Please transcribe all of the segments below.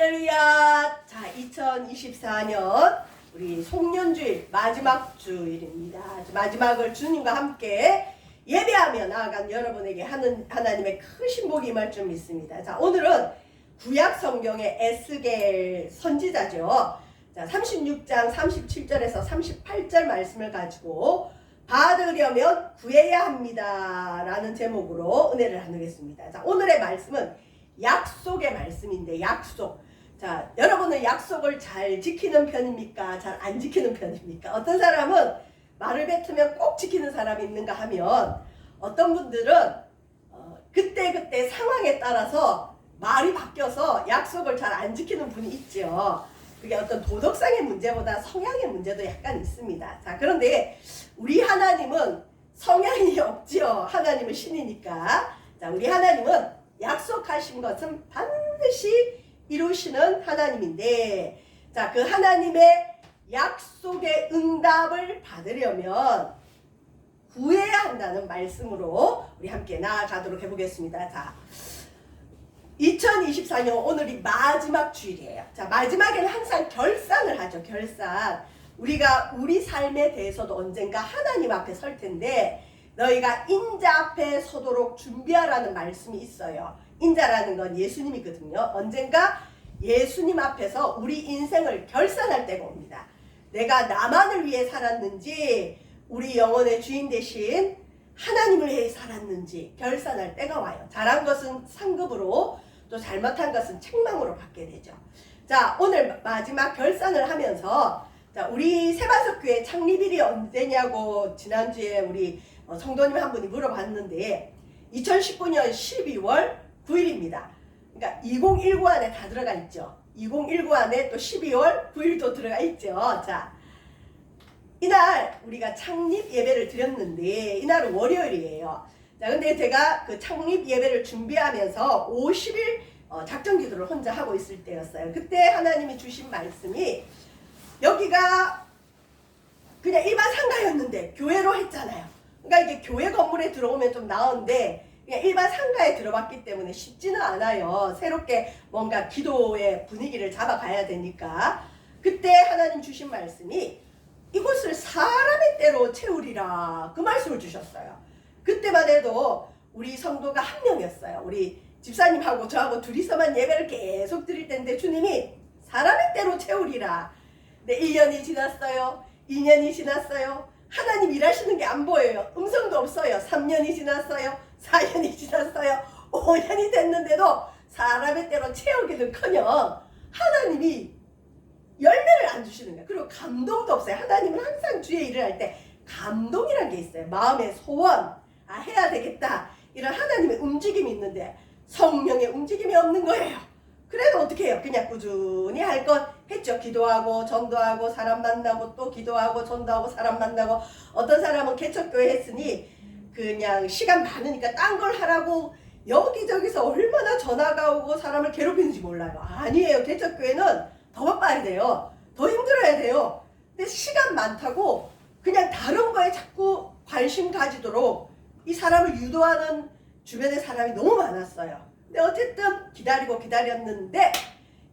할렐루야. 자, 2024년 우리 송년주일 마지막 주일입니다. 마지막을 주님과 함께 예배하며 나아간 여러분에게 하나님의 크신 복이 임할 줄 믿습니다. 자, 오늘은 구약 성경의 에스겔 선지자죠. 자, 36장 37절에서 38절 말씀을 가지고 받으려면 구해야 합니다 라는 제목으로 은혜를 나누겠습니다. 자, 오늘의 말씀은 약속의 말씀인데, 약속. 자, 여러분은 약속을 잘 지키는 편입니까? 잘 안 지키는 편입니까? 어떤 사람은 말을 뱉으면 꼭 지키는 사람이 있는가 하면, 어떤 분들은 그때 상황에 따라서 말이 바뀌어서 약속을 잘 안 지키는 분이 있죠. 그게 어떤 도덕상의 문제보다 성향의 문제도 약간 있습니다. 자, 그런데 우리 하나님은 성향이 없지요. 하나님은 신이니까. 자, 우리 하나님은 약속하신 것은 반드시 이루시는 하나님인데, 자, 그 하나님의 약속의 응답을 받으려면 구해야 한다는 말씀으로 우리 함께 나아가도록 해보겠습니다. 자, 2024년 오늘이 마지막 주일이에요. 자, 마지막에는 항상 결산을 하죠. 결산. 우리가 우리 삶에 대해서도 언젠가 하나님 앞에 설 텐데, 너희가 인자 앞에 서도록 준비하라는 말씀이 있어요. 인자라는 건 예수님이거든요. 언젠가 예수님 앞에서 우리 인생을 결산할 때가 옵니다. 내가 나만을 위해 살았는지, 우리 영혼의 주인 되신 하나님을 위해 살았는지 결산할 때가 와요. 잘한 것은 상급으로, 또 잘못한 것은 책망으로 받게 되죠. 자, 오늘 마지막 결산을 하면서, 자, 우리 세바석교회 창립일이 언제냐고 지난주에 우리 성도님 한 분이 물어봤는데 2019년 12월 9일입니다. 그러니까 2019 안에 다 들어가 있죠. 2019 안에 또 12월 9일도 들어가 있죠. 자, 이날 우리가 창립 예배를 드렸는데, 이날은 월요일이에요. 자, 근데 제가 그 창립 예배를 준비하면서 50일 작정 기도를 혼자 하고 있을 때였어요. 그때 하나님이 주신 말씀이, 여기가 그냥 일반 상가였는데 교회로 했잖아요. 그러니까 이게 교회 건물에 들어오면 좀 나은데 그냥 일반 상가에 들어봤기 때문에 쉽지는 않아요. 새롭게 뭔가 기도의 분위기를 잡아가야 되니까. 그때 하나님 주신 말씀이 이곳을 사람의 때로 채우리라, 그 말씀을 주셨어요. 그때만 해도 우리 성도가 한 명이었어요. 우리 집사님하고 저하고 둘이서만 예배를 계속 드릴 텐데 주님이 사람의 때로 채우리라. 네, 1년이 지났어요. 2년이 지났어요. 하나님 일하시는 게 안 보여요. 음성도 없어요. 3년이 지났어요. 4년이 지났어요. 5년이 됐는데도 사람의 때로 채우기는커녕 하나님이 열매를 안 주시는 거예요. 그리고 감동도 없어요. 하나님은 항상 주의 일을 할 때 감동이라는 게 있어요. 마음의 소원, 해야 되겠다, 이런 하나님의 움직임이 있는데 성령의 움직임이 없는 거예요. 그래도 어떻게 해요? 그냥 꾸준히 할 것 했죠. 기도하고 전도하고 사람 만나고 또 기도하고 전도하고 사람 만나고, 어떤 사람은 개척교회 했으니 그냥 시간 많으니까 딴 걸 하라고 여기저기서 얼마나 전화가 오고 사람을 괴롭히는지 몰라요. 아니에요. 개척교회는 더 바빠야 돼요. 더 힘들어야 돼요. 근데 시간 많다고 그냥 다른 거에 자꾸 관심 가지도록 이 사람을 유도하는 주변의 사람이 너무 많았어요. 근데 어쨌든 기다렸는데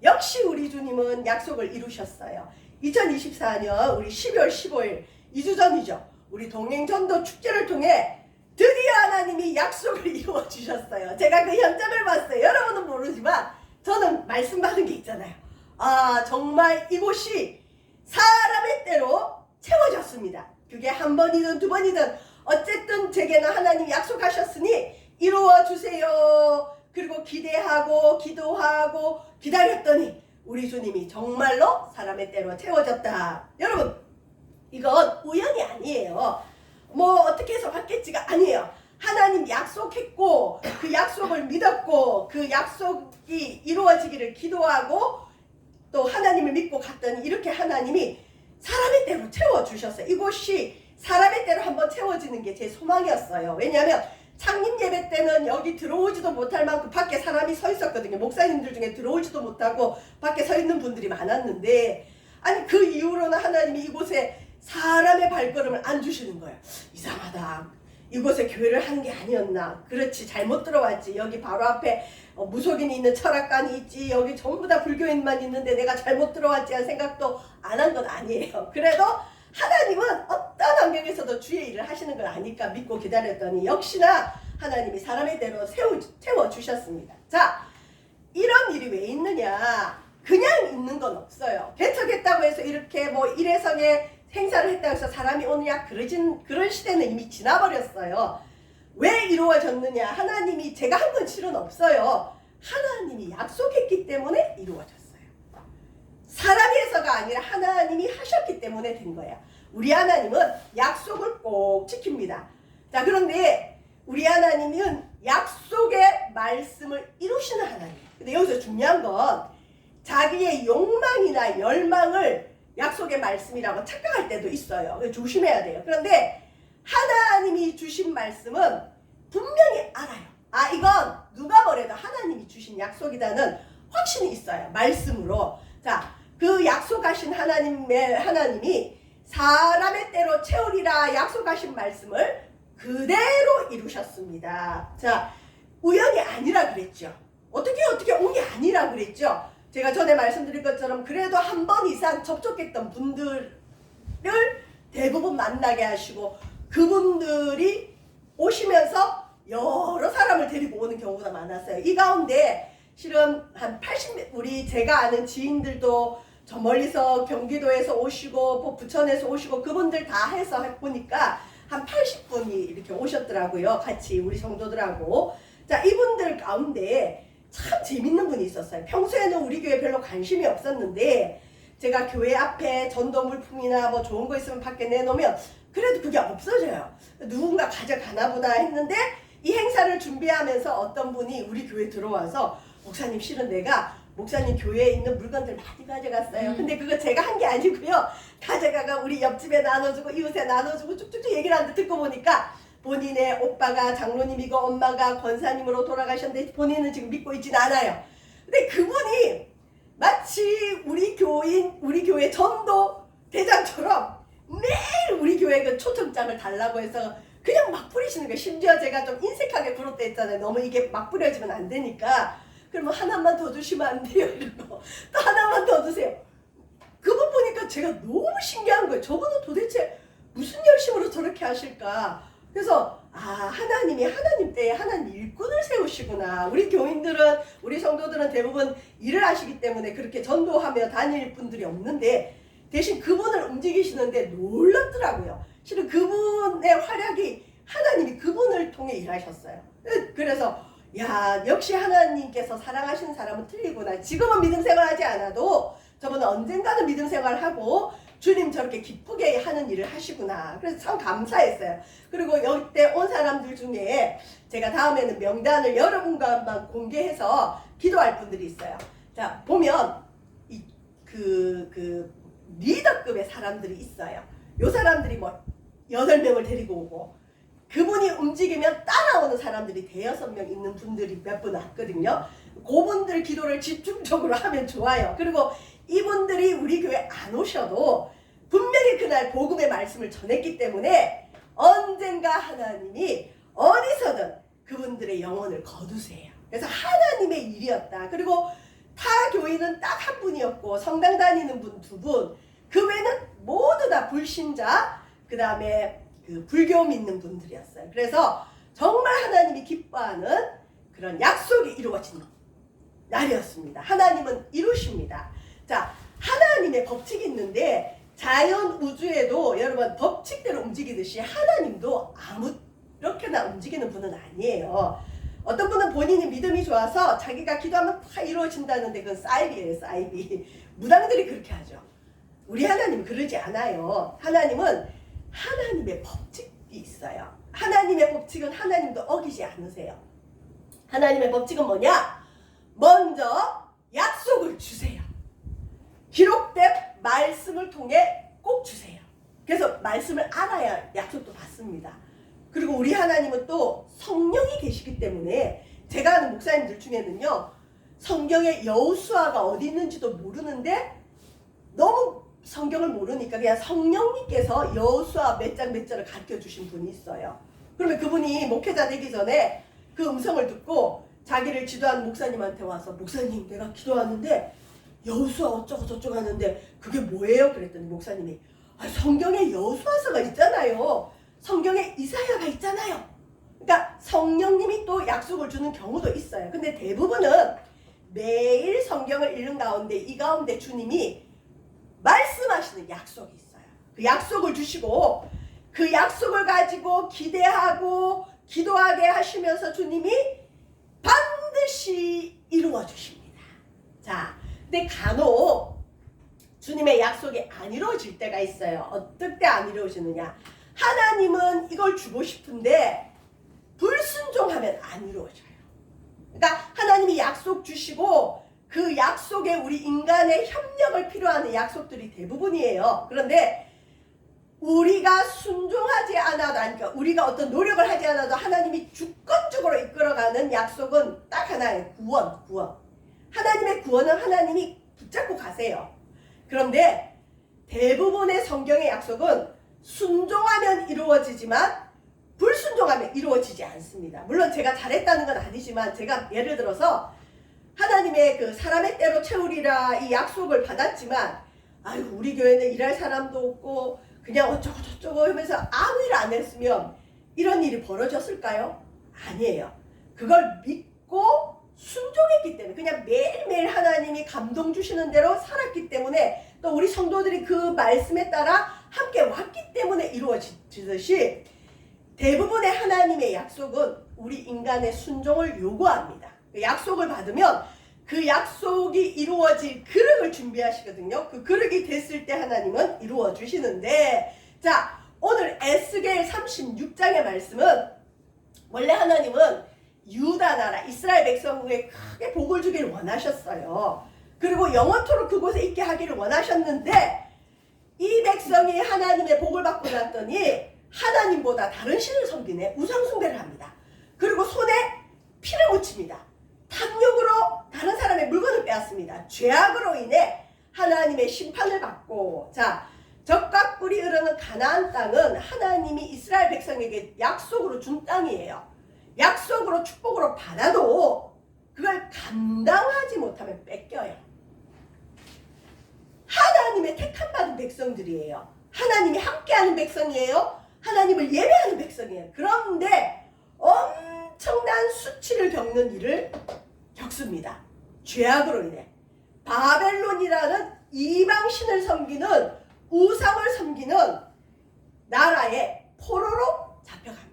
역시 우리 주님은 약속을 이루셨어요. 2024년 우리 12월 15일 2주 전이죠. 우리 동행전도 축제를 통해 드디어 하나님이 약속을 이루어 주셨어요. 제가 그 현장을 봤어요. 여러분은 모르지만 저는 말씀 받은 게 있잖아요. 정말 이곳이 사람의 때로 채워졌습니다. 그게 한 번이든 두 번이든 어쨌든 제게는 하나님이 약속하셨으니 이루어 주세요. 그리고 기대하고 기도하고 기다렸더니 우리 주님이 정말로 사람의 때로 채워졌다. 여러분, 이건 우연이 아니에요. 뭐 어떻게 해서 받겠지가 아니에요. 하나님 약속했고 그 약속을 믿었고 그 약속이 이루어지기를 기도하고 또 하나님을 믿고 갔더니 이렇게 하나님이 사람의 때로 채워주셨어요. 이곳이 사람의 때로 한번 채워지는 게 제 소망이었어요. 왜냐하면 창립 예배 때는 여기 들어오지도 못할 만큼 밖에 사람이 서 있었거든요. 목사님들 중에 들어오지도 못하고 밖에 서 있는 분들이 많았는데, 아니 그 이후로는 하나님이 이곳에 사람의 발걸음을 안 주시는 거예요. 이상하다. 이곳에 교회를 하는 게 아니었나. 그렇지, 잘못 들어왔지. 여기 바로 앞에 무속인이 있는 철학관이 있지 여기 전부 다 불교인만 있는데 내가 잘못 들어왔지 하는 생각도 안 한 건 아니에요. 그래도 하나님은 어떤 환경에서도 주의 일을 하시는 걸 아니까 믿고 기다렸더니 역시나 하나님이 사람의 대로 세워주셨습니다. 자, 이런 일이 왜 있느냐? 그냥 있는 건 없어요. 개척했다고 해서 이렇게 뭐 일회성에 행사를 했다고 해서 사람이 오느냐? 그런 시대는 이미 지나버렸어요. 왜 이루어졌느냐? 하나님이 제가 한 건 실은 없어요. 하나님이 약속했기 때문에 이루어졌어요. 사람이 해서가 아니라 하나님이 하셨기 때문에 된 거예요. 우리 하나님은 약속을 꼭 지킵니다. 자, 그런데 우리 하나님은 약속의 말씀을 이루시는 하나님. 근데 여기서 중요한 건 자기의 욕망이나 열망을 약속의 말씀이라고 착각할 때도 있어요. 조심해야 돼요. 그런데 하나님이 주신 말씀은 분명히 알아요. 아, 이건 누가 뭐래도 하나님이 주신 약속이다는 확신이 있어요. 말씀으로. 자, 그 약속하신 하나님이 사람의 때로 채우리라 약속하신 말씀을 그대로 이루셨습니다. 자, 우연이 아니라 그랬죠. 어떻게 온 게 아니라 그랬죠. 제가 전에 말씀드린 것처럼 그래도 한 번 이상 접촉했던 분들을 대부분 만나게 하시고 그분들이 오시면서 여러 사람을 데리고 오는 경우가 많았어요. 이 가운데 실은 한 80, 제가 아는 지인들도 저 멀리서 경기도에서 오시고 부천에서 오시고 그분들 다 해서 보니까 한 80분이 이렇게 오셨더라고요. 같이 우리 성도들하고. 자, 이분들 가운데 참 재밌는 분이 있었어요. 평소에는 우리 교회 별로 관심이 없었는데 제가 교회 앞에 전도 물품이나 뭐 좋은 거 있으면 밖에 내놓으면 그래도 그게 없어져요. 누군가 가져가나 보다 했는데 이 행사를 준비하면서 어떤 분이 우리 교회 들어와서 목사님 실은 내가 목사님 교회에 있는 물건들 많이 가져갔어요. 근데 그거 제가 한 게 아니고요. 가져가가 우리 옆집에 나눠주고 이웃에 나눠주고 쭉쭉쭉 얘기를 하는데 듣고 보니까 본인의 오빠가 장로님이고 엄마가 권사님으로 돌아가셨는데 본인은 지금 믿고 있진 않아요. 근데 그분이 마치 우리 교회 전도 대장처럼 매일 우리 교회 그 초청장을 달라고 해서 그냥 막 뿌리시는 거예요. 심지어 제가 좀 인색하게 부를 때 있잖아요. 너무 이게 막 뿌려지면 안 되니까. 그러면 하나만 더 주시면 안 돼요? 이러고 또 하나만 더 주세요. 그분 보니까 제가 너무 신기한 거예요. 저분은 도대체 무슨 열심으로 저렇게 하실까? 그래서 하나님이 하나님 때에 하나님 일꾼을 세우시구나. 우리 교인들은 우리 성도들은 대부분 일을 하시기 때문에 그렇게 전도하며 다닐 분들이 없는데 대신 그분을 움직이시는데 놀랍더라고요. 실은 그분의 활약이 하나님이 그분을 통해 일하셨어요. 그래서 야, 역시 하나님께서 사랑하시는 사람은 틀리구나. 지금은 믿음 생활하지 않아도 저분은 언젠가는 믿음 생활하고 주님 저렇게 기쁘게 하는 일을 하시구나. 그래서 참 감사했어요. 그리고 여기 온 사람들 중에 제가 다음에는 명단을 여러분과만 공개해서 기도할 분들이 있어요. 자, 보면 그 리더급의 사람들이 있어요. 요 사람들이 뭐 8명을 데리고 오고 그분이 움직이면 따라오는 사람들이 5-6명 있는 분들이 몇 분 왔거든요. 그분들 기도를 집중적으로 하면 좋아요. 그리고 이분들이 우리 교회 안 오셔도 분명히 그날 복음의 말씀을 전했기 때문에 언젠가 하나님이 어디서든 그분들의 영혼을 거두세요. 그래서 하나님의 일이었다. 그리고 타 교인은 딱 한 분이었고 성당 다니는 분 2분, 그 외에는 모두 다 불신자, 그 다음에 그 불교 믿는 분들이었어요. 그래서 정말 하나님이 기뻐하는 그런 약속이 이루어진 날이었습니다. 하나님은 이루십니다. 자, 하나님의 법칙이 있는데 자연 우주에도 여러분 법칙대로 움직이듯이 하나님도 이렇게나 움직이는 분은 아니에요. 어떤 분은 본인이 믿음이 좋아서 자기가 기도하면 다 이루어진다는데 그건 사이비예요, 사이비. 무당들이 그렇게 하죠. 우리 하나님은 그러지 않아요. 하나님은 하나님의 법칙이 있어요. 하나님의 법칙은 하나님도 어기지 않으세요. 하나님의 법칙은 뭐냐? 먼저 약속을 주세요. 기록된 말씀을 통해 꼭 주세요. 그래서 말씀을 알아야 약속도 받습니다. 그리고 우리 하나님은 또 성령이 계시기 때문에 제가 아는 목사님들 중에는요, 성경에 여호수아가 어디 있는지도 모르는데 너무 성경을 모르니까 그냥 성령님께서 여호수아 몇 장 몇 절을 가르쳐 주신 분이 있어요. 그러면 그분이 목회자 되기 전에 그 음성을 듣고 자기를 지도하는 목사님한테 와서 목사님 내가 기도하는데 여호수아 어쩌고 저쩌고 하는데 그게 뭐예요? 그랬더니 목사님이 성경에 여호수아서가 있잖아요. 성경에 이사야가 있잖아요. 그러니까 성령님이 또 약속을 주는 경우도 있어요. 근데 대부분은 매일 성경을 읽는 가운데 이 가운데 주님이 말씀하시는 약속이 있어요. 그 약속을 주시고 그 약속을 가지고 기대하고 기도하게 하시면서 주님이 반드시 이루어 주십니다. 자, 근데 간혹 주님의 약속이 안 이루어질 때가 있어요. 어떨 때 안 이루어지느냐? 하나님은 이걸 주고 싶은데 불순종하면 안 이루어져요. 그러니까 하나님이 약속 주시고 그 약속에 우리 인간의 협력을 필요하는 약속들이 대부분이에요. 그런데 우리가 순종하지 않아도, 그러니까 우리가 어떤 노력을 하지 않아도 하나님이 주권적으로 이끌어가는 약속은 딱 하나예요. 구원. 하나님의 구원은 하나님이 붙잡고 가세요. 그런데 대부분의 성경의 약속은 순종하면 이루어지지만 불순종하면 이루어지지 않습니다. 물론 제가 잘했다는 건 아니지만 제가 예를 들어서 하나님의 그 사람의 때로 채우리라 이 약속을 받았지만 아유 우리 교회는 일할 사람도 없고 그냥 어쩌고 저쩌고 하면서 아무 일 안 했으면 이런 일이 벌어졌을까요? 아니에요. 그걸 믿고 순종했기 때문에 그냥 매일매일 하나님이 감동 주시는 대로 살았기 때문에 또 우리 성도들이 그 말씀에 따라 함께 왔기 때문에 이루어지듯이 대부분의 하나님의 약속은 우리 인간의 순종을 요구합니다. 약속을 받으면 그 약속이 이루어질 그릇을 준비하시거든요. 그 그릇이 됐을 때 하나님은 이루어 주시는데 자 오늘 에스겔 36장의 말씀은 원래 하나님은 유다 나라 이스라엘 백성에게 크게 복을 주기를 원하셨어요. 그리고 영원토록 그곳에 있게 하기를 원하셨는데 이 백성이 하나님의 복을 받고 났더니 하나님보다 다른 신을 섬기네. 우상숭배를 합니다. 그리고 손에 피를 묻힙니다. 탐욕으로 다른 사람의 물건을 빼앗습니다. 죄악으로 인해 하나님의 심판을 받고 자 적과 꿀이 흐르는 가나안 땅은 하나님이 이스라엘 백성에게 약속으로 준 땅이에요. 약속으로 축복으로 받아도 그걸 감당하지 못하면 뺏겨요. 하나님의 택함받은 백성들이에요. 하나님이 함께하는 백성이에요. 하나님을 예배하는 백성이에요. 그런데 엄청난 수치를 겪는 일을 겪습니다. 죄악으로 인해 바벨론이라는 이방신을 섬기는 우상을 섬기는 나라에 포로로 잡혀갑니다.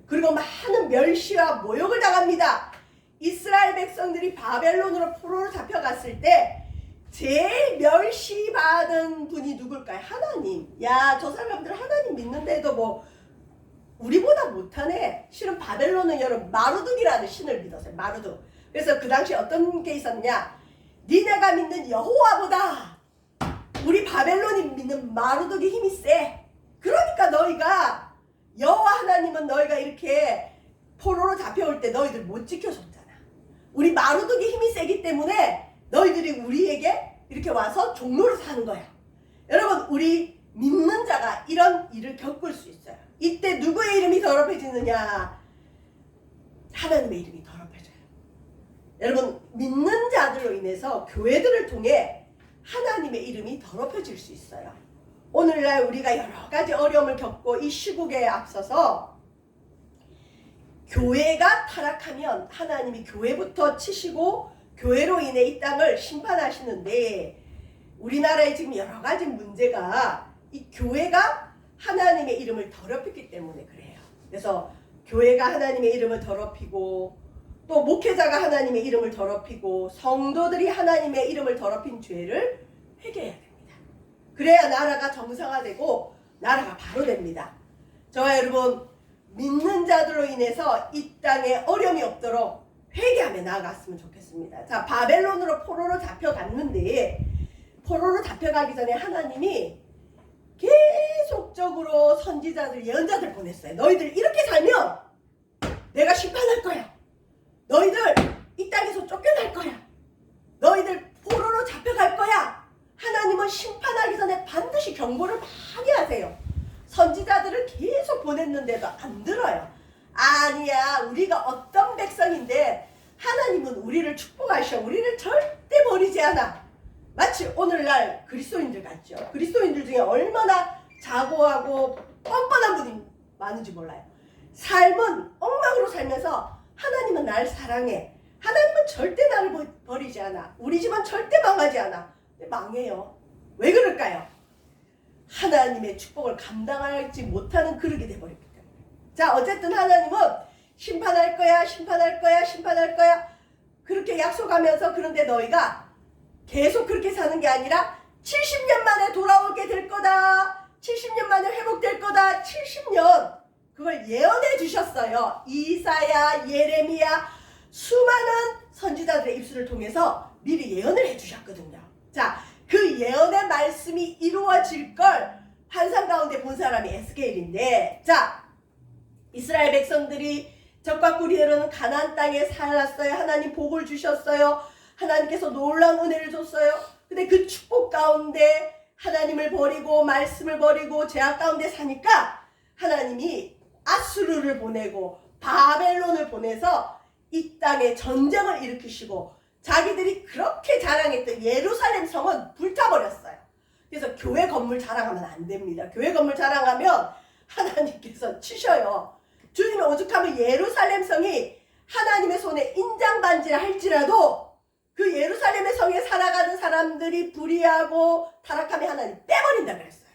그리고 많은 멸시와 모욕을 당합니다. 이스라엘 백성들이 바벨론으로 포로로 잡혀갔을 때 제일 멸시받은 분이 누굴까요? 하나님. 야, 저 사람들 하나님 믿는데도 뭐 우리보다 못하네. 실은 바벨론은 여러분 마루둑이라는 신을 믿었어요. 마루둑. 그래서 그 당시 어떤 게 있었냐? 니네가 믿는 여호와보다 우리 바벨론이 믿는 마루둑이 힘이 세. 그러니까 너희가 여호와 하나님은 너희가 이렇게 포로로 잡혀올 때 너희들 못 지켜줬잖아. 우리 마루둑이 힘이 세기 때문에 너희들이 우리에게 이렇게 와서 종로를 사는 거야. 여러분 우리 믿는 자가 이런 일을 겪을 수 있어요. 이때 누구의 이름이 더럽혀지느냐? 하나님의 이름이 더럽혀져요. 여러분 믿는 자들로 인해서 교회들을 통해 하나님의 이름이 더럽혀질 수 있어요. 오늘날 우리가 여러 가지 어려움을 겪고 이 시국에 앞서서 교회가 타락하면 하나님이 교회부터 치시고 교회로 인해 이 땅을 심판하시는데 우리나라에 지금 여러 가지 문제가 이 교회가 하나님의 이름을 더럽혔기 때문에 그래요. 그래서 교회가 하나님의 이름을 더럽히고 또 목회자가 하나님의 이름을 더럽히고 성도들이 하나님의 이름을 더럽힌 죄를 회개해야 됩니다. 그래야 나라가 정상화되고 나라가 바로 됩니다. 저와 여러분 믿는 자들로 인해서 이 땅에 어려움이 없도록 회개하며 나아갔으면 좋겠습니다. 자, 바벨론으로 포로로 잡혀갔는데 포로로 잡혀가기 전에 하나님이 계속적으로 선지자들, 예언자들 보냈어요. 너희들 이렇게 살면 내가 심판할 거야. 너희들 이 땅에서 쫓겨날 거야. 너희들 포로로 잡혀갈 거야. 하나님은 심판하기 전에 반드시 경고를 많이 하세요. 선지자들을 계속 보냈는데도 안 들어요. 아니야. 우리가 어떤 백성인데 하나님은 우리를 축복하셔. 우리를 절대 버리지 않아. 마치 오늘날 그리스도인들 같죠. 그리스도인들 중에 얼마나 자고하고 뻔뻔한 분이 많은지 몰라요. 삶은 엉망으로 살면서 하나님은 날 사랑해. 하나님은 절대 나를 버리지 않아. 우리 집은 절대 망하지 않아. 근데 망해요. 왜 그럴까요? 하나님의 축복을 감당하지 못하는 그릇이 돼버렸기 때문에. 자, 어쨌든 하나님은 심판할 거야, 심판할 거야, 심판할 거야. 그렇게 약속하면서 그런데 너희가 계속 그렇게 사는 게 아니라 70년 만에 돌아오게 될 거다. 70년 만에 회복될 거다. 70년. 그걸 예언해 주셨어요. 이사야, 예레미야, 수많은 선지자들의 입술을 통해서 미리 예언을 해 주셨거든요. 자, 그 예언의 말씀이 이루어질 걸 환상 가운데 본 사람이 에스겔인데, 자, 이스라엘 백성들이 적과 꿀이 흐르는 가나안 땅에 살았어요. 하나님 복을 주셨어요. 하나님께서 놀라운 은혜를 줬어요. 근데 그 축복 가운데 하나님을 버리고 말씀을 버리고 죄악 가운데 사니까 하나님이 아수르를 보내고 바벨론을 보내서 이 땅에 전쟁을 일으키시고 자기들이 그렇게 자랑했던 예루살렘 성은 불타버렸어요. 그래서 교회 건물 자랑하면 안 됩니다. 교회 건물 자랑하면 하나님께서 치셔요. 주님이 오죽하면 예루살렘 성이 하나님의 손에 인장반지를 할지라도 그 예루살렘의 성에 살아가는 사람들이 불의하고 타락하면 하나님 빼버린다 그랬어요.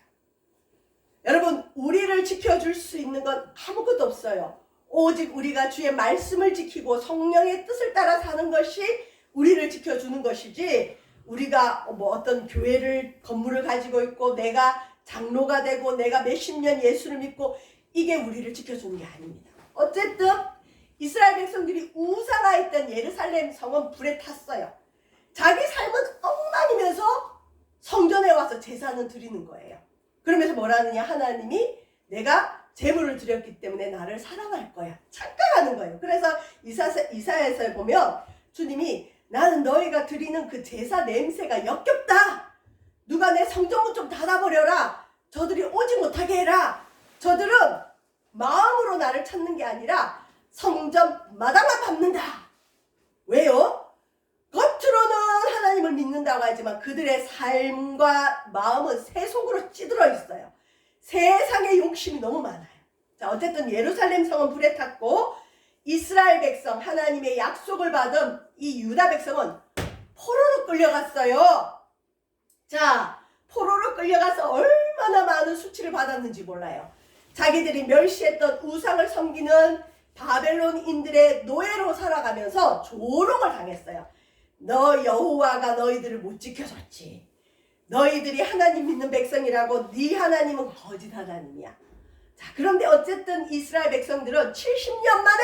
여러분, 우리를 지켜줄 수 있는 건 아무것도 없어요. 오직 우리가 주의 말씀을 지키고 성령의 뜻을 따라 사는 것이 우리를 지켜주는 것이지, 우리가 뭐 어떤 교회를 건물을 가지고 있고 내가 장로가 되고 내가 몇십 년 예수를 믿고 이게 우리를 지켜주는 게 아닙니다. 어쨌든 이스라엘 백성들이 우상화했던 예루살렘 성은 불에 탔어요. 자기 삶은 엉망이면서 성전에 와서 제사는 드리는 거예요. 그러면서 뭐라느냐, 하나님이 내가 제물을 드렸기 때문에 나를 사랑할 거야. 착각하는 거예요. 그래서 이사야에서 보면 주님이 나는 너희가 드리는 그 제사 냄새가 역겹다. 누가 내 성전문 좀 닫아버려라. 저들이 오지 못하게 해라. 저들은 마음으로 나를 찾는 게 아니라 성전 마당만 밟는다. 왜요? 겉으로는 하나님을 믿는다고 하지만 그들의 삶과 마음은 세속으로 찌들어 있어요. 세상의 욕심이 너무 많아요. 자, 어쨌든 예루살렘 성은 불에 탔고 이스라엘 백성, 하나님의 약속을 받은 이 유다 백성은 포로로 끌려갔어요. 자, 포로로 끌려가서 얼마나 많은 수치를 받았는지 몰라요. 자기들이 멸시했던 우상을 섬기는 바벨론인들의 노예로 살아가면서 조롱을 당했어요. 너 여호와가 너희들을 못 지켜줬지. 너희들이 하나님 믿는 백성이라고 네 하나님은 거짓 하나님이야. 자, 그런데 어쨌든 이스라엘 백성들은 70년 만에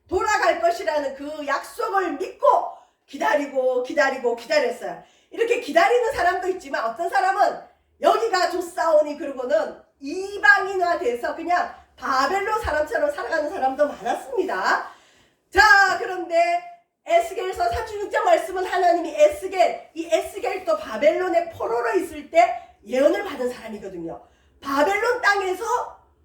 돌아갈 것이라는 그 약속을 믿고 기다렸어요. 이렇게 기다리는 사람도 있지만 어떤 사람은 여기가 좋사오니 그러고는 이방인화 돼서 그냥 바벨론 사람처럼 살아가는 사람도 많았습니다. 자, 그런데 에스겔서 36장 말씀은 하나님이 이 에스겔도 바벨론의 포로로 있을 때 예언을 받은 사람이거든요. 바벨론 땅에서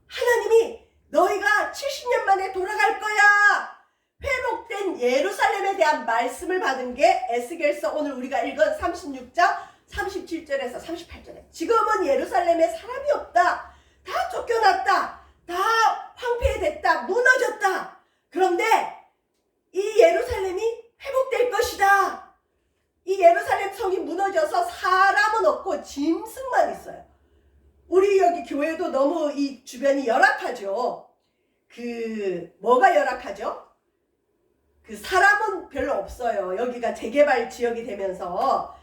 하나님이 너희가 70년 만에 돌아갈 거야. 회복된 예루살렘에 대한 말씀을 받은 게 에스겔서 오늘 우리가 읽은 36장 37절에서 38절에 지금은 예루살렘에 사람이 없다. 다 쫓겨났다. 다 황폐됐다. 무너졌다. 그런데 이 예루살렘이 회복될 것이다. 이 예루살렘 성이 무너져서 사람은 없고 짐승만 있어요. 우리 여기 교회도 너무 이 주변이 열악하죠. 뭐가 열악하죠? 사람은 별로 없어요. 여기가 재개발 지역이 되면서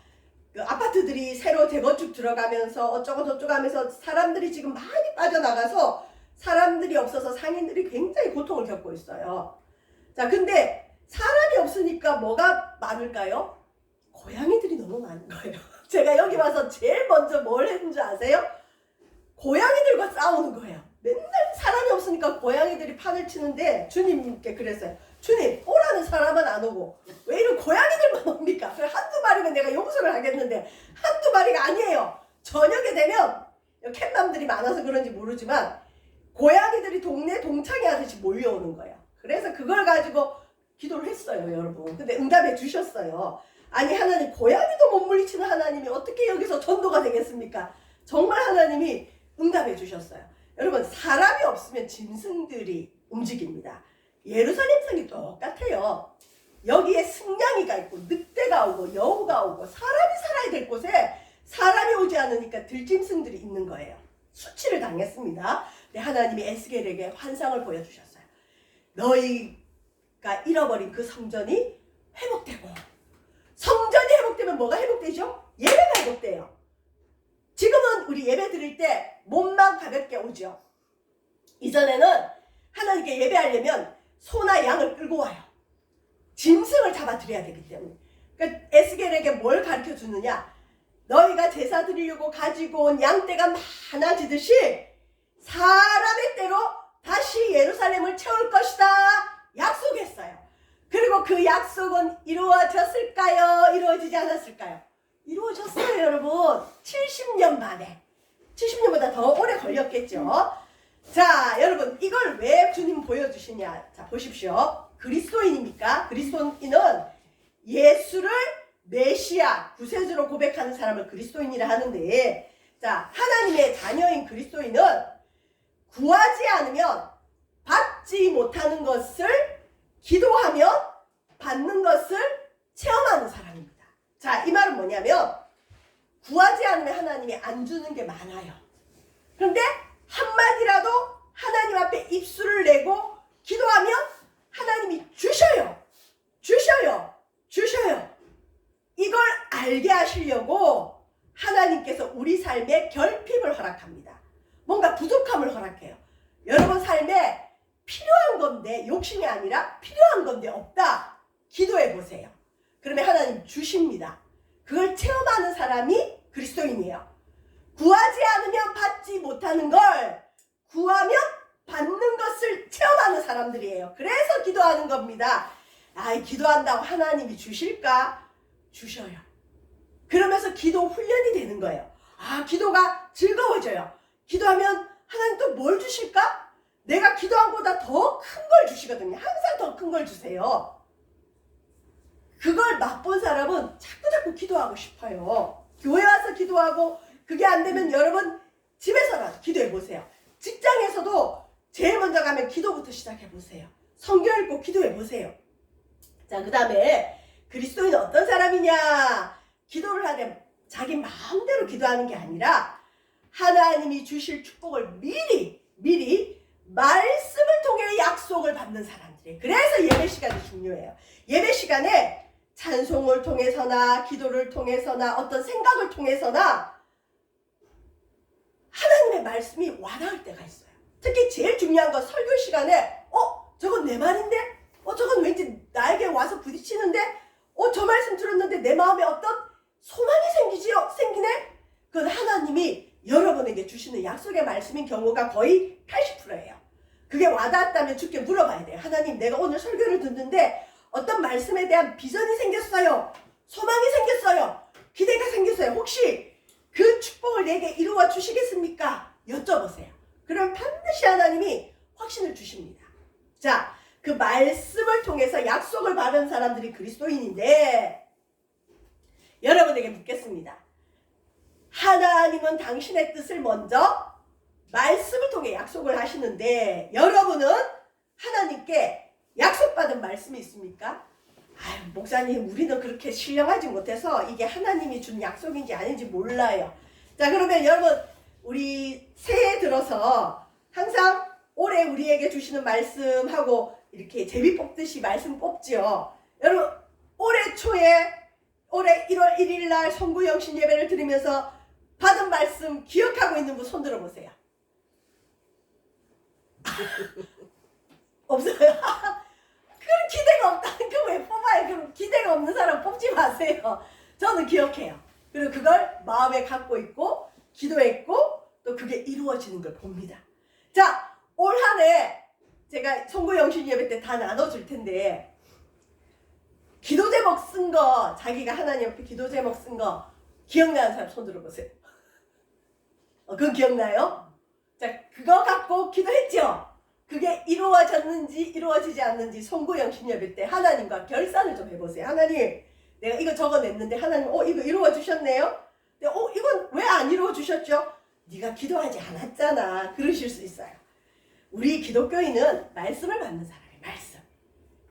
아파트들이 새로 재건축 들어가면서 어쩌고 저쩌고 하면서 사람들이 지금 많이 빠져나가서 사람들이 없어서 상인들이 굉장히 고통을 겪고 있어요. 자, 근데 사람이 없으니까 뭐가 많을까요? 고양이들이 너무 많은 거예요. 제가 여기 와서 제일 먼저 뭘 했는지 아세요? 고양이들과 싸우는 거예요. 맨날 사람이 없으니까 고양이들이 판을 치는데 주님께 그랬어요. 주님, 오라는 사람은 안 오고 왜 이런 고양이들만 옵니까? 한두 마리면 내가 용서를 하겠는데 한두 마리가 아니에요. 저녁에 되면 캣맘들이 많아서 그런지 모르지만 고양이들이 동네 동창회 하듯이 몰려오는 거예요. 그래서 그걸 가지고 기도를 했어요, 여러분. 근데 응답해 주셨어요. 아니, 하나님, 고양이도 못 물리치는 하나님이 어떻게 여기서 전도가 되겠습니까? 정말 하나님이 응답해 주셨어요. 여러분, 사람이 없으면 짐승들이 움직입니다. 예루살렘 성이 똑같아요. 여기에 승냥이가 있고 늑대가 오고 여우가 오고 사람이 살아야 될 곳에 사람이 오지 않으니까 들짐승들이 있는 거예요. 수치를 당했습니다. 근데 하나님이 에스겔에게 환상을 보여주셨어요. 너희가 잃어버린 그 성전이 회복되고, 성전이 회복되면 뭐가 회복되죠? 예배가 회복돼요. 지금은 우리 예배 드릴 때 몸만 가볍게 오죠. 이전에는 하나님께 예배하려면 소나 양을 끌고 와요. 짐승을 잡아 드려야 되기 때문에. 그러니까 에스겔에게 뭘 가르쳐 주느냐? 너희가 제사 드리려고 가지고 온 양떼가 많아지듯이 사람의 때로 다시 예루살렘을 채울 것이다 약속했어요. 그리고 그 약속은 이루어졌을까요? 이루어지지 않았을까요? 이루어졌어요, 여러분. 70년 만에. 70년보다 더 오래 걸렸겠죠. 자, 여러분, 이걸 왜 주님 보여주시냐? 자, 보십시오. 그리스도인입니까? 그리스도인은 예수를 메시아, 구세주로 고백하는 사람을 그리스도인이라 하는데, 자, 하나님의 자녀인 그리스도인은 구하지 않으면 받지 못하는 것을 기도하며 받는 것을 체험하는 사람입니다. 자, 이 말은 뭐냐면 구하지 않으면 하나님이 안 주는 게 많아요. 그런데 한마디라도 하나님 앞에 입술을 내고 기도하면 하나님이 주셔요. 주셔요. 주셔요. 이걸 알게 하시려고 하나님께서 우리 삶에 결핍을 허락합니다. 뭔가 부족함을 허락해요. 여러분 삶에 필요한 건데, 욕심이 아니라 필요한 건데 없다. 기도해 보세요. 그러면 하나님 주십니다. 그걸 체험하는 사람이 그리스도인이에요. 구하지 않으면 받지 못하는 걸 구하면 받는 것을 체험하는 사람들이에요. 그래서 기도하는 겁니다. 아, 기도한다고 하나님이 주실까? 주셔요. 그러면서 기도 훈련이 되는 거예요. 아, 기도가 즐거워져요. 기도하면 하나님 또 뭘 주실까? 내가 기도한 것보다 더 큰 걸 주시거든요. 항상 더 큰 걸 주세요. 그걸 맛본 사람은 자꾸 기도하고 싶어요. 교회 와서 기도하고, 그게 안 되면 여러분 집에서라도 기도해 보세요. 직장에서도 제일 먼저 가면 기도부터 시작해 보세요. 성경 읽고 기도해 보세요. 자, 그 다음에 그리스도인은 어떤 사람이냐? 기도를 하되 자기 마음대로 기도하는 게 아니라 하나님이 주실 축복을 미리 말씀을 통해 약속을 받는 사람들이에요. 그래서 예배 시간이 중요해요. 예배 시간에 찬송을 통해서나 기도를 통해서나 어떤 생각을 통해서나 하나님의 말씀이 와닿을 때가 있어요. 특히 제일 중요한 건 설교 시간에 저건 내 말인데? 저건 왠지 나에게 와서 부딪히는데? 저 말씀 들었는데 내 마음에 어떤 소망이 생기네? 그건 하나님이 여러분에게 주시는 약속의 말씀인 경우가 거의 80%예요. 그게 와닿았다면 주께 물어봐야 돼요. 하나님, 내가 오늘 설교를 듣는데 어떤 말씀에 대한 비전이 생겼어요. 소망이 생겼어요. 기대가 생겼어요. 혹시 그 축복을 내게 이루어 주시겠습니까? 여쭤보세요. 그럼 반드시 하나님이 확신을 주십니다. 자, 그 말씀을 통해서 약속을 받은 사람들이 그리스도인인데, 여러분에게 묻겠습니다. 하나님은 당신의 뜻을 먼저 말씀을 통해 약속을 하시는데, 여러분은 하나님께 약속받은 말씀이 있습니까? 아유, 목사님, 우리는 그렇게 신령하지 못해서 이게 하나님이 준 약속인지 아닌지 몰라요. 자, 그러면 여러분, 우리 새해 들어서 항상 올해 우리에게 주시는 말씀하고 이렇게 제비 뽑듯이 말씀 뽑지요. 여러분, 올해 초에 올해 1월 1일 날 송구영신 예배를 드리면서 받은 말씀 기억하고 있는 분 손 들어보세요. 없어요? 그럼 기대가 없다는 거 왜 뽑아요? 그럼 기대가 없는 사람 뽑지 마세요. 저는 기억해요. 그리고 그걸 마음에 갖고 있고 기도했고 또 그게 이루어지는 걸 봅니다. 자, 올 한 해 제가 송구영신 예배 때 다 나눠줄 텐데, 기도 제목 쓴 거, 자기가 하나님 앞에 기도 제목 쓴 거 기억나는 사람 손 들어보세요. 그건 기억나요? 자, 그거 갖고 기도했죠? 그게 이루어졌는지 이루어지지 않는지 송구영 신협일 때 하나님과 결산을 좀 해보세요. 하나님, 내가 이거 적어냈는데 하나님, 이거 이루어 주셨네요? 근데 이건 왜 안 이루어 주셨죠? 네가 기도하지 않았잖아. 그러실 수 있어요. 우리 기독교인은 말씀을 받는 사람이에요. 말씀.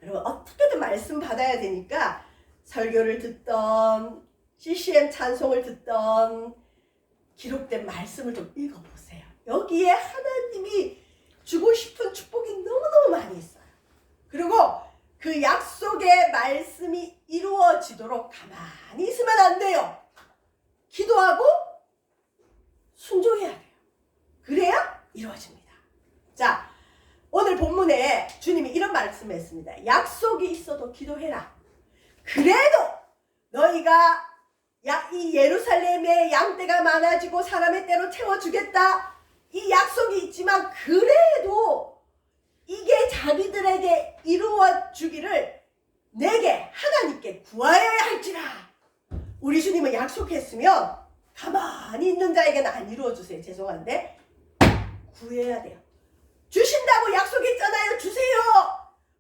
여러분 어떻게든 말씀 받아야 되니까 설교를 듣던 CCM 찬송을 듣던 기록된 말씀을 좀 읽어보세요. 여기에 하나님이 주고 싶은 축복이 너무너무 많이 있어요. 그리고 그 약속의 말씀이 이루어지도록 가만히 있으면 안 돼요. 기도하고 순종해야 돼요. 그래야 이루어집니다. 자, 오늘 본문에 주님이 이런 말씀을 했습니다. 약속이 있어도 기도해라. 그래도 너희가 이 예루살렘에 양떼가 많아지고 사람의 떼로 채워주겠다. 이 약속이 있지만 그래도 이게 자기들에게 이루어주기를 내게 하나님께 구하여야 할지라. 우리 주님은 약속했으면 가만히 있는 자에게는 안 이루어주세요. 죄송한데 구해야 돼요. 주신다고 약속했잖아요. 주세요.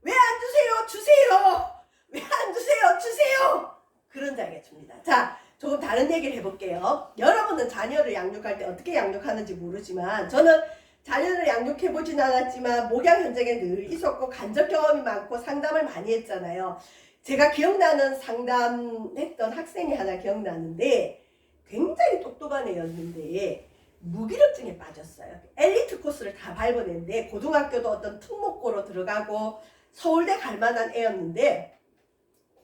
왜 안 주세요? 주세요. 왜 안 주세요? 주세요. 그런 자에게 줍니다. 자, 조금 다른 얘기를 해볼게요. 여러분은 자녀를 양육할 때 어떻게 양육하는지 모르지만 저는 자녀를 양육해보진 않았지만 목양 현장에 늘 있었고 간접 경험이 많고 상담을 많이 했잖아요. 제가 기억나는 상담했던 학생이 하나 기억나는데 굉장히 똑똑한 애였는데 무기력증에 빠졌어요. 엘리트 코스를 다 밟아냈는데 고등학교도 어떤 특목고로 들어가고 서울대 갈 만한 애였는데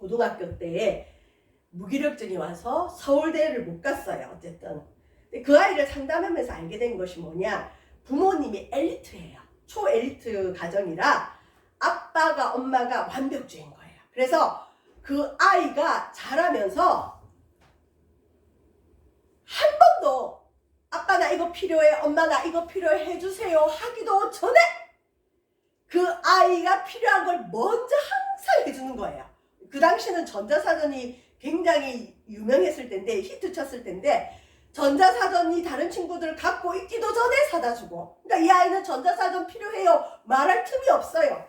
고등학교 때 무기력증이 와서 서울대를 못 갔어요. 어쨌든 근데 그 아이를 상담하면서 알게 된 것이 뭐냐, 부모님이 엘리트예요. 초엘리트 가정이라 아빠가 엄마가 완벽주의인 거예요. 그래서 그 아이가 자라면서 한 번도 아빠 나 이거 필요해, 엄마 나 이거 필요해 해주세요 하기도 전에 그 아이가 필요한 걸 먼저 항상 해주는 거예요. 그 당시는 전자사전이 굉장히 유명했을 텐데, 히트 쳤을 텐데 전자사전이 다른 친구들 갖고 있기도 전에 사다 주고, 그러니까 이 아이는 전자사전 필요해요 말할 틈이 없어요.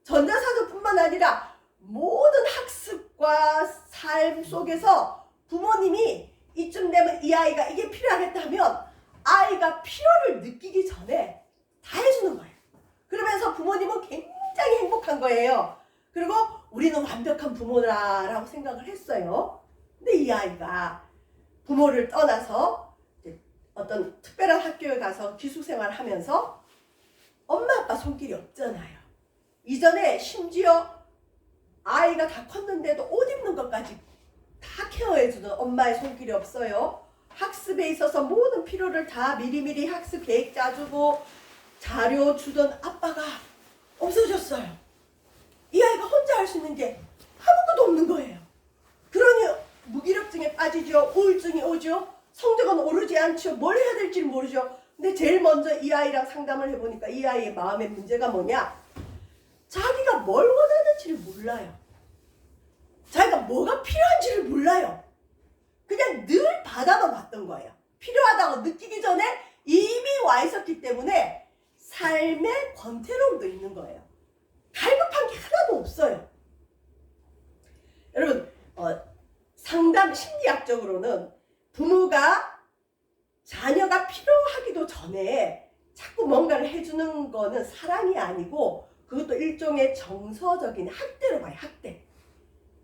전자사전뿐만 아니라 모든 학습과 삶 속에서 부모님이 이쯤 되면 이 아이가 이게 필요하겠다 하면 아이가 필요를 느끼기 전에 다 해주는 거예요. 그러면서 부모님은 굉장히 행복한 거예요. 그리고 우리는 완벽한 부모라고 생각을 했어요. 근데 이 아이가 부모를 떠나서 어떤 특별한 학교에 가서 기숙생활을 하면서 엄마 아빠 손길이 없잖아요. 이전에 심지어 아이가 다 컸는데도 옷 입는 것까지 다 케어해주는 엄마의 손길이 없어요. 학습에 있어서 모든 필요를 다 미리미리 학습 계획 짜주고 자료 주던 아빠가 없어졌어요. 이 아이가 혼자 할 수 있는 게 아무것도 없는 거예요. 그러니 무기력증에 빠지죠. 우울증이 오죠. 성적은 오르지 않죠. 뭘 해야 될지 모르죠. 근데 제일 먼저 이 아이랑 상담을 해보니까 이 아이의 마음의 문제가 뭐냐, 자기가 뭘 원하는지를 몰라요. 자기가 뭐가 필요한지를 몰라요. 그냥 늘 받아만 봤던 거예요. 필요하다고 느끼기 전에 이미 와 있었기 때문에 삶의 권태로움도 있는 거예요. 갈급한 게 하나도 없어요. 여러분 상담 심리학적으로는 부모가 자녀가 필요하기도 전에 자꾸 뭔가를 해주는 거는 사랑이 아니고 그것도 일종의 정서적인 학대로 봐요. 학대.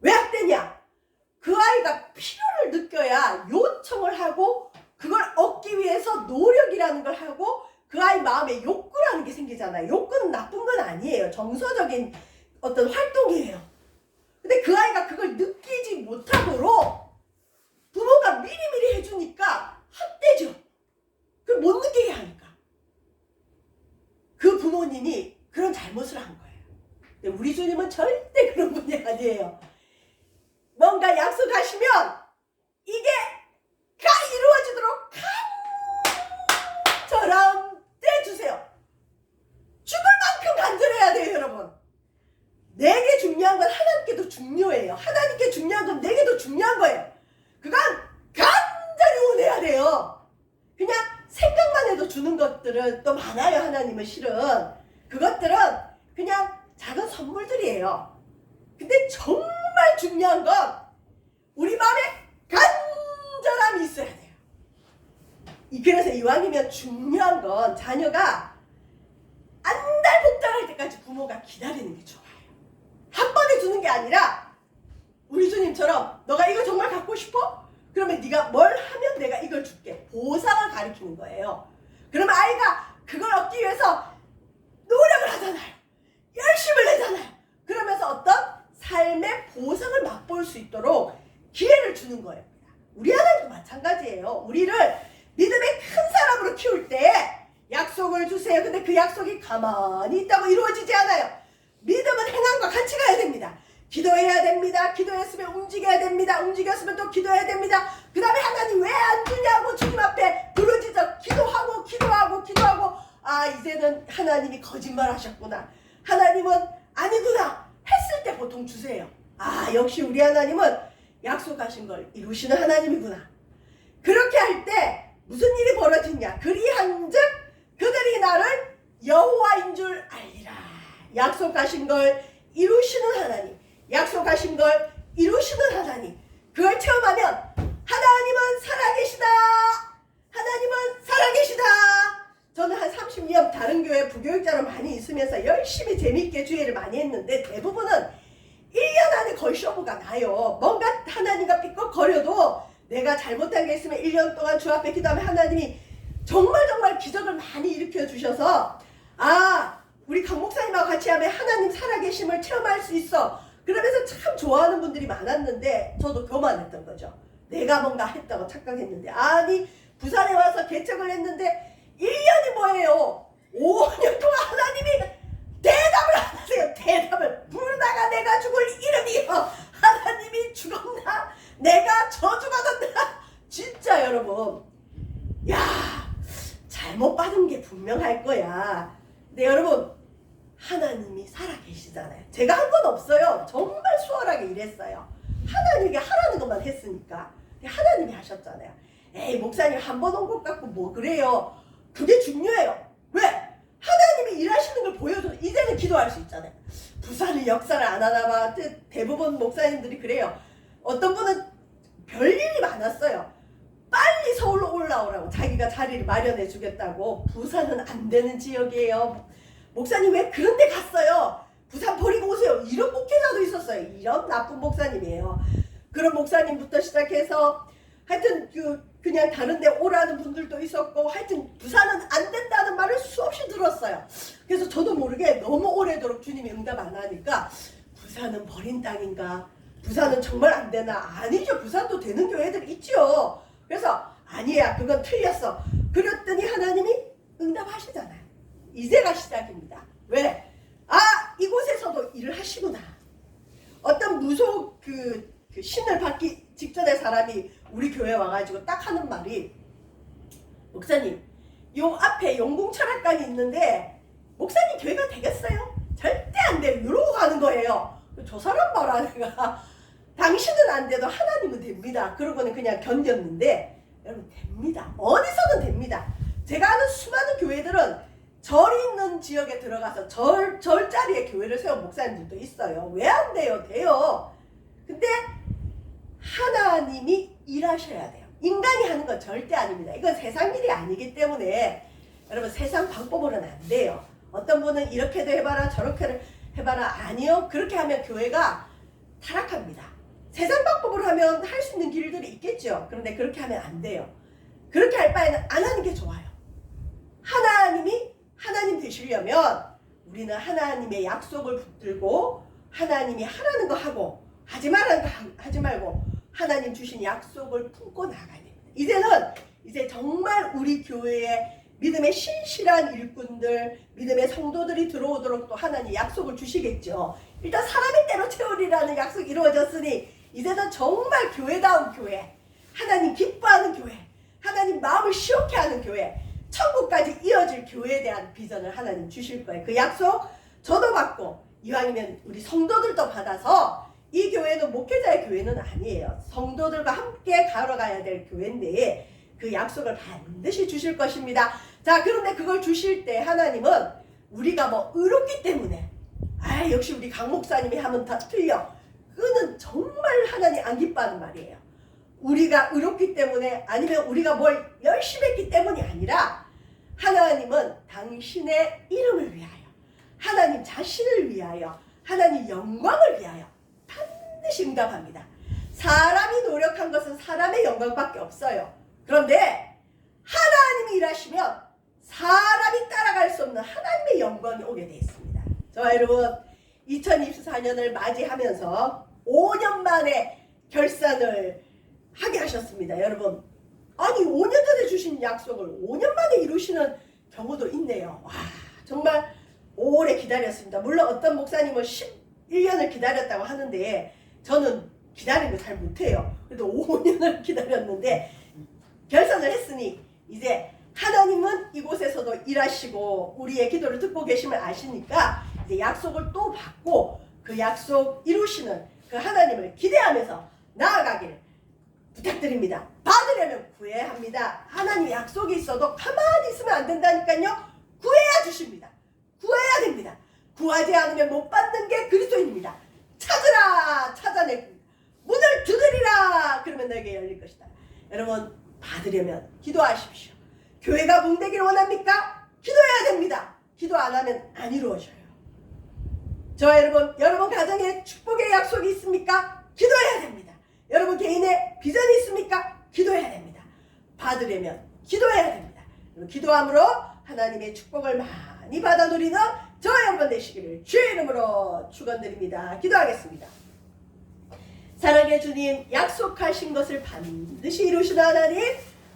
왜 학대냐? 그 아이가 필요를 느껴야 요청을 하고 그걸 얻기 위해서 노력이라는 걸 하고 그 아이 마음에 욕구라는 게 생기잖아요. 욕구는 나쁜 건 아니에요. 정서적인 어떤 활동이에요. 근데 그 아이가 그걸 느끼지 못하도록 부모가 미리미리 해주니까 학대죠. 그걸 못 느끼게 하니까. 그 부모님이 그런 잘못을 한 거예요. 근데 우리 주님은 절대 그런 분이 아니에요. 뭔가 약속하시면 이게 가 이루어지도록 간절함 떼주세요. 죽을 만큼 간절해야 돼요, 여러분. 내게 중요한 건 하나님께도 중요해요. 하나님께 중요한 건 내게도 중요한 거예요. 그건 간절히 원해야 돼요. 그냥 생각만 해도 주는 것들은 또 많아요. 하나님은 실은 그것들은 그냥 작은 선물들이에요. 근데 정말 중요한 건 우리 마음에 간절함이 있어야 돼요. 그래서 이왕이면 중요한 건 자녀가 안달복달할 때까지 부모가 기다리는 게 좋아요. 한 번에 주는 게 아니라 우리 주님처럼 너가 이거 정말 갖고 싶어? 그러면 네가 뭘 하면 내가 이걸 줄게. 보상을 가리키는 거예요. 그러면 아이가 그걸 얻기 위해서 노력을 하잖아요. 열심을 내잖아요. 그러면서 어떤 삶의 보상을 맛볼 수 있도록 기회를 주는 거예요. 우리 하나님도 마찬가지예요. 우리를 믿음의 큰 사람으로 키울 때 약속을 주세요. 근데 그 약속이 가만히 있다고 이루어지지 않아요. 믿음은 행함과 같이 가야 됩니다. 기도해야 됩니다. 기도했으면 움직여야 됩니다. 움직였으면 또 기도해야 됩니다. 그 다음에 하나님 왜 안 주냐고 주님 앞에 부르짖어 기도하고 아 이제는 하나님이 거짓말 하셨구나. 하나님은 아니구나 했을 때 보통 주세요. 아 역시 우리 하나님은 약속하신 걸 이루시는 하나님이구나. 그렇게 할 때 무슨 일이 벌어지냐. 그리한즉 그들이 나를 여호와인 줄 알리라. 약속하신 걸 이루시는 하나님, 약속하신 걸 이루시는 하나님, 그걸 체험하면 하나님은 살아계시다. 하나님은 살아계시다. 저는 한 30년 다른 교회 부교육자로 많이 있으면서 열심히 재미있게 주의를 많이 했는데 대부분은 1년 안에 거의 쇼부가 나요. 뭔가 하나님과 삐걱거려도 내가 잘못한 게 있으면 1년 동안 주 앞에 기도하면 하나님이 정말 기적을 많이 일으켜 주셔서 아 우리 강 목사님하고 같이 하면 하나님 살아계심을 체험할 수 있어. 그러면서 참 좋아하는 분들이 많았는데 저도 교만했던 거죠. 내가 뭔가 했다고 착각했는데 아니 부산에 와서 개척을 했는데 1년이 뭐예요? 5년 동안 하나님이 대답을 안 하세요. 대답을 부르다가 내가 죽을 이름이요. 하나님이 죽었나? 내가 저주받았나? 진짜 여러분 야 잘못 받은 게 분명할 거야. 근데 여러분 하나님이 살아계시잖아요. 제가 한 건 없어요. 정말 수월하게 일했어요. 하나님이 하라는 것만 했으니까. 하나님이 하셨잖아요. 에이 목사님 한 번 온 것 같고 뭐 그래요. 그게 중요해요. 왜? 하나님이 일하시는 걸 보여줘. 이제는 기도할 수 있잖아요. 부산을 역사를 안 하나 봐. 대부분 목사님들이 그래요. 어떤 분은 별일이 많았어요. 빨리 서울로 올라오라고 자기가 자리를 마련해 주겠다고. 부산은 안 되는 지역이에요. 목사님 왜 그런 데 갔어요? 부산 버리고 오세요. 이런 목회자도 있었어요. 이런 나쁜 목사님이에요. 그런 목사님부터 시작해서 하여튼 그냥 다른 데 오라는 분들도 있었고 하여튼 부산은 안 된다는 말을 수없이 들었어요. 그래서 저도 모르게 너무 오래도록 주님이 응답 안 하니까 부산은 버린 땅인가? 부산은 정말 안 되나? 아니죠. 부산도 되는 교회들 있죠. 그래서 아니야 그건 틀렸어. 그랬더니 하나님이 응답하시잖아요. 이제가 시작입니다. 왜? 아 이곳에서도 일을 하시구나. 어떤 무속 그 신을 받기 직전에 사람이 우리 교회에 와가지고 딱 하는 말이 목사님 요 앞에 용궁철학관이 있는데 목사님 교회가 되겠어요? 절대 안 돼요. 이러고 가는 거예요. 저 사람 봐라 내가 당신은 안 돼도 하나님은 됩니다. 그러고는 그냥 견뎠는데 여러분 됩니다. 어디서든 됩니다. 제가 아는 수많은 교회들은 절이 있는 지역에 들어가서 절자리에 교회를 세운 목사님들도 있어요. 왜 안 돼요? 돼요. 근데 하나님이 일하셔야 돼요. 인간이 하는 건 절대 아닙니다. 이건 세상 일이 아니기 때문에 여러분 세상 방법으로는 안 돼요. 어떤 분은 이렇게도 해봐라 저렇게도 해봐라. 아니요. 그렇게 하면 교회가 타락합니다. 세상 방법으로 하면 할 수 있는 길들이 있겠죠. 그런데 그렇게 하면 안 돼요. 그렇게 할 바에는 안 하는 게 좋아요. 하나님이 하나님 되시려면 우리는 하나님의 약속을 붙들고 하나님이 하라는 거 하고 하지 말라는 거 하지 말고 하나님 주신 약속을 품고 나가야 됩니다. 이제 정말 우리 교회에 믿음의 신실한 일꾼들, 믿음의 성도들이 들어오도록 또 하나님 약속을 주시겠죠. 일단 사람의 때로 채우리라는 약속이 이루어졌으니 이제는 정말 교회다운 교회, 하나님 기뻐하는 교회, 하나님 마음을 시원케 하는 교회, 천국까지 이어질 교회에 대한 비전을 하나님 주실 거예요. 그 약속 저도 받고 이왕이면 우리 성도들도 받아서 이 교회는 목회자의 교회는 아니에요. 성도들과 함께 걸어가야 될 교회인데 그 약속을 반드시 주실 것입니다. 자, 그런데 그걸 주실 때 하나님은 우리가 뭐 의롭기 때문에 역시 우리 강 목사님이 하면 다 틀려. 그거는 정말 하나님 안 기뻐하는 말이에요. 우리가 의롭기 때문에 아니면 우리가 뭘 열심히 했기 때문이 아니라 하나님은 당신의 이름을 위하여, 하나님 자신을 위하여, 하나님 영광을 위하여 반드시 응답합니다. 사람이 노력한 것은 사람의 영광밖에 없어요. 그런데 하나님이 일하시면 사람이 따라갈 수 없는 하나님의 영광이 오게 되어 있습니다. 저 여러분 2024년을 맞이하면서 5년 만에 결산을 하게 하셨습니다. 여러분 아니 5년 전에 주신 약속을 5년 만에 이루시는 경우도 있네요. 와 정말 오래 기다렸습니다. 물론 어떤 목사님은 11년을 기다렸다고 하는데 저는 기다리는 거 잘 못해요. 그래도 5년을 기다렸는데 결산을 했으니 이제 하나님은 이곳에서도 일하시고 우리의 기도를 듣고 계심을 아시니까 이제 약속을 또 받고 그 약속 이루시는 그 하나님을 기대하면서 나아가길 부탁드립니다. 받으려면 구해야 합니다. 하나님 약속이 있어도 가만히 있으면 안 된다니까요. 구해야 주십니다. 구해야 됩니다. 구하지 않으면 못 받는 게 그리스도입니다. 찾으라 찾아내 문을 두드리라 그러면 너에게 열릴 것이다. 여러분 받으려면 기도하십시오. 교회가 붕대기를 원합니까? 기도해야 됩니다. 기도 안 하면 안 이루어져요. 여러분 가정에 축복의 약속이 있습니까? 기도해야 됩니다. 여러분 개인의 비전이 있습니까? 기도해야 됩니다. 받으려면 기도해야 됩니다. 기도함으로 하나님의 축복을 많이 받아 누리는 저 여러분 되시기를 주의 이름으로 축원드립니다. 기도하겠습니다. 사랑의 주님, 약속하신 것을 반드시 이루시는 하나님,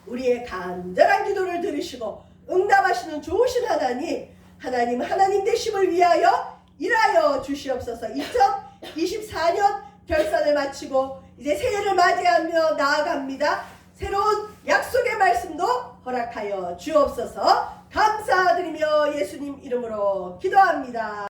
우리의 간절한 기도를 들으시고 응답하시는 좋으신 하나님 되심을 위하여 일하여 주시옵소서. 2024년 결산을 마치고 이제 새해를 맞이하며 나아갑니다. 새로운 약속의 말씀도 허락하여 주옵소서. 감사드리며 예수님 이름으로 기도합니다.